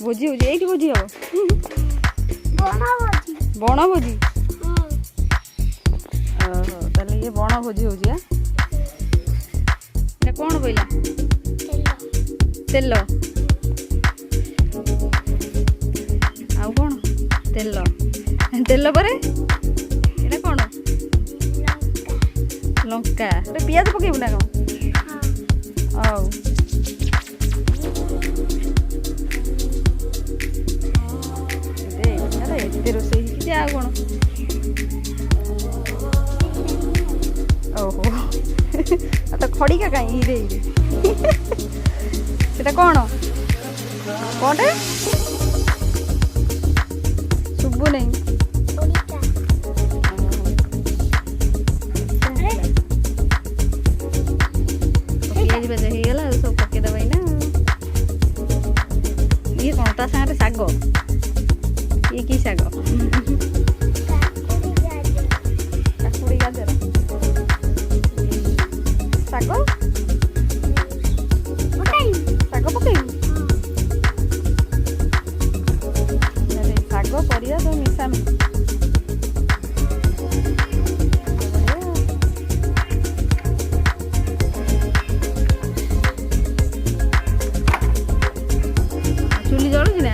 भोजी हो ये भोजी हम बण भोजी ताले ये बण भोजी हो कौन बोला तेल आउ कौन तेल तेल पर कौन लंका पियाज पकेबू ना कौन आउ एते रोसे आ कौन ओहो तो खड़िका कहीं हिरे हिरे सेटा कौन कौनटे शुभु नहीं पकईगला सब पकईदे ना ये कौन ता सागे शाग ये कि शाग काकुड़ी गाजर शाग शाग पकईबू शाग परिया सब मिशामी चुली जलुची ना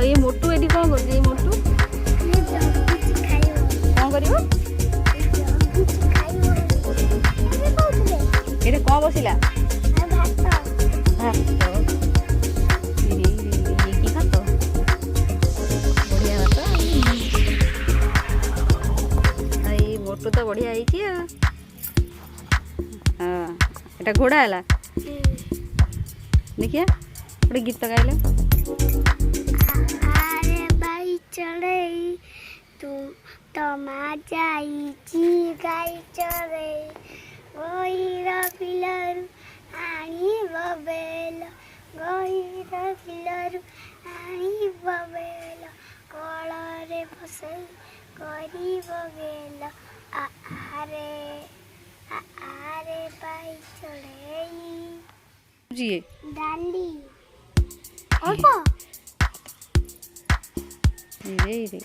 ये मोटू एडी कौन कर मोटू कौन कर कौन बसला मोटू तो बढ़िया है घोड़ा है देखिए गोटे गीत गाइले चढ़ई तू तमा जाई गाई चढ़ई गईर पिलरू आनी बबेल गईर पिलरू आनी बबेल कलरे फसई करी बगेल आरे आरे बाई चढ़ई जी डाली अल्प रे रे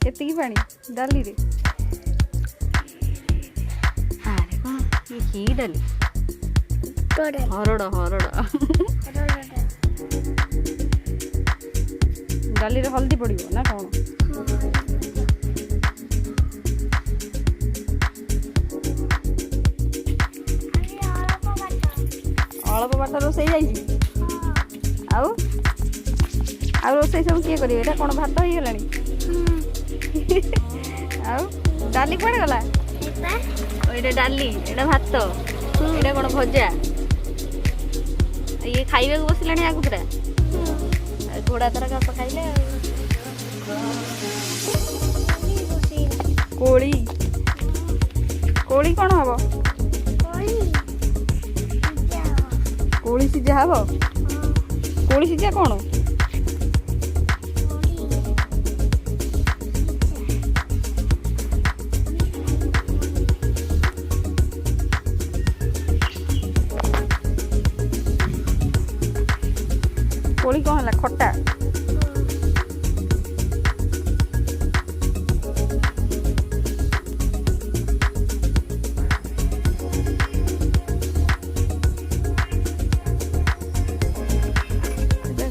केती पानी डाली रे अरे कौन ये की डाली हरड़ हरड़ डाली रे हल्दी पड़िबो ना कौन अल्प बाट रोसई जाइए आउ रोसई सब किए करेंगे एटा कौन भात हो गला आउ डाली कौन गला ये डाली एटा भात एटा कौन भजा ये खाइबा को बसला आगु पूरा घोड़ा तरह घास खाइले कोली कोली कौन हम कोली सीझा हम कोली सीझा कौन कोली कौन है खट्टा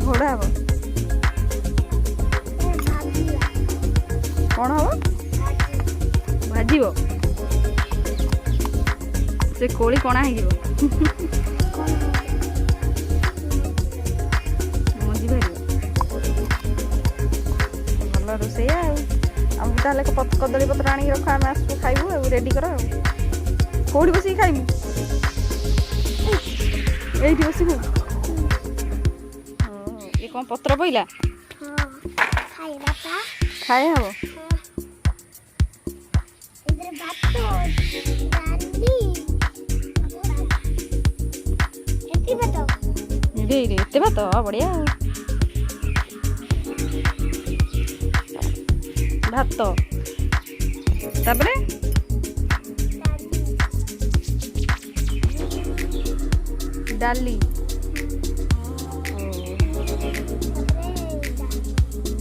घोड़ा हम कौन हम भाजब से कोली कणा हो मजी भार भल रोसे आमको कदली पत्र आनी रख आम आसू खाइबू रेडी कर कौटी बस खाइबू ये बस ये कौन पत्र पईला खाए हम एते भात बढ़िया ଭାତ ତାପରେ ଡାଲି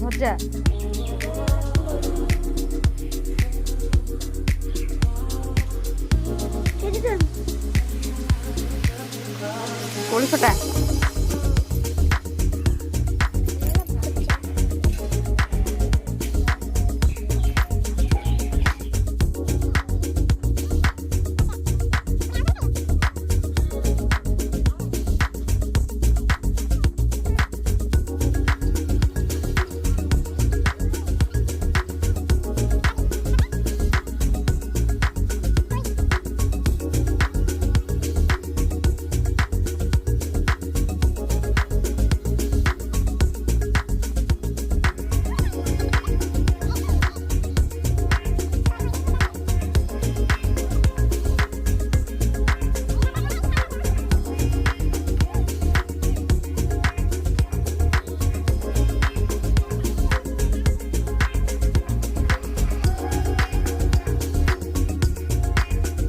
ଭଜା କୋଳି ଖଟା